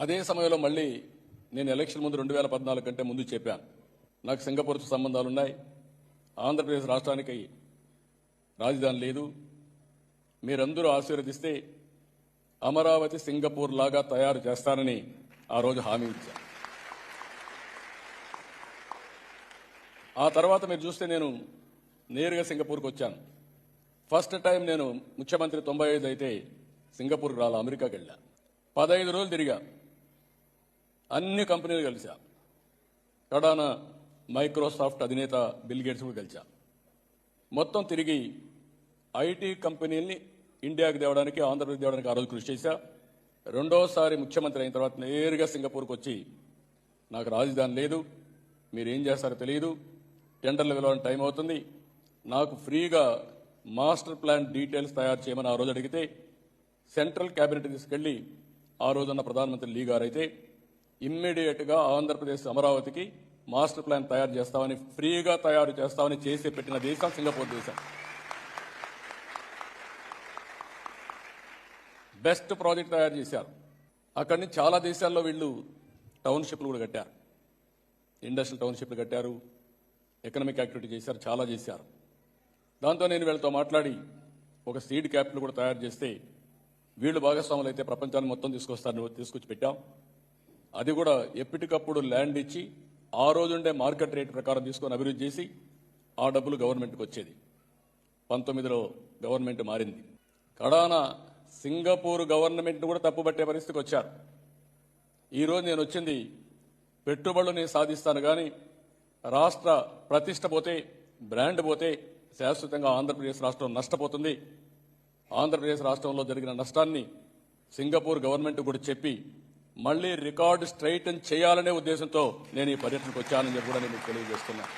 అదే సమయంలో మళ్ళీ నేను ఎలక్షన్ ముందు 2014 కంటే ముందు చెప్పాను, నాకు సింగపూర్తో సంబంధాలున్నాయి, ఆంధ్రప్రదేశ్ రాష్ట్రానికి రాజధాని లేదు, మీరందరూ ఆశీర్వదిస్తే అమరావతి సింగపూర్ లాగా తయారు చేస్తానని ఆ రోజు హామీ ఇచ్చాను. ఆ తర్వాత మీరు చూస్తే నేను నేరుగా సింగపూర్కి వచ్చాను. ఫస్ట్ టైం నేను ముఖ్యమంత్రి 95 అయితే సింగపూర్కి రాలా, అమెరికాకి వెళ్ళా. 15 రోజులు తిరిగా, అన్ని కంపెనీలు కలిసా. కడాన మైక్రోసాఫ్ట్ అధినేత బిల్ గేట్స్ కూడా కలిసా. మొత్తం తిరిగి ఐటీ కంపెనీల్ని ఇండియాకి తేవడానికి, ఆంధ్రప్రదేశ్ తేవడానికి ఆ రోజు కృషి చేశా. రెండోసారి ముఖ్యమంత్రి అయిన తర్వాత నేరుగా సింగపూర్కి వచ్చి, నాకు రాజధాని లేదు, మీరేం చేస్తారో తెలియదు, టెండర్లు వెళ్ళడానికి టైం అవుతుంది, నాకు ఫ్రీగా మాస్టర్ ప్లాన్ డీటెయిల్స్ తయారు చేయమని ఆ రోజు అడిగితే సెంట్రల్ క్యాబినెట్ తీసుకెళ్లి ఆ రోజున్న ప్రధానమంత్రి లీ గారు అయితే ఇమ్మీడియట్గా ఆంధ్రప్రదేశ్ అమరావతికి మాస్టర్ ప్లాన్ తయారు చేస్తామని, ఫ్రీగా తయారు చేస్తామని చేసి పెట్టిన దేశం సింగపూర్ దేశం. బెస్ట్ ప్రాజెక్ట్ తయారు చేశారు. అక్కడి నుంచి చాలా దేశాల్లో వీళ్ళు టౌన్షిప్లు కూడా కట్టారు, ఇండస్ట్రియల్ టౌన్షిప్లు కట్టారు, ఎకనామిక్ యాక్టివిటీ చేశారు, చాలా చేశారు. దాంతో నేను వీళ్ళతో మాట్లాడి ఒక సీడ్ క్యాపిటల్ కూడా తయారు చేస్తే వీళ్ళు భాగస్వాములు అయితే ప్రపంచాన్ని మొత్తం తీసుకొచ్చి పెట్టాం. అది కూడా ఎప్పటికప్పుడు ల్యాండ్ ఇచ్చి ఆ రోజుండే మార్కెట్ రేట్ ప్రకారం తీసుకొని అభివృద్ధి చేసి ఆ డబ్బులు గవర్నమెంట్కి వచ్చేది. 19లో గవర్నమెంట్ మారింది. కడాన సింగపూర్ గవర్నమెంట్ కూడా తప్పుపట్టే పరిస్థితికి వచ్చారు. ఈరోజు నేను వచ్చింది పెట్టుబడులు నేను సాధిస్తాను, కానీ రాష్ట్ర ప్రతిష్ట పోతే, బ్రాండ్ పోతే శాశ్వతంగా ఆంధ్రప్రదేశ్ రాష్ట్రం నష్టపోతుంది. ఆంధ్రప్రదేశ్ రాష్ట్రంలో జరిగిన నష్టాన్ని సింగపూర్ గవర్నమెంట్ కూడా చెప్పి మళ్లీ రికార్డు స్ట్రైటన్ చేయాలనే ఉద్దేశంతో నేను ఈ పర్యటనకు వచ్చానని కూడా నేను తెలియజేస్తున్నాను.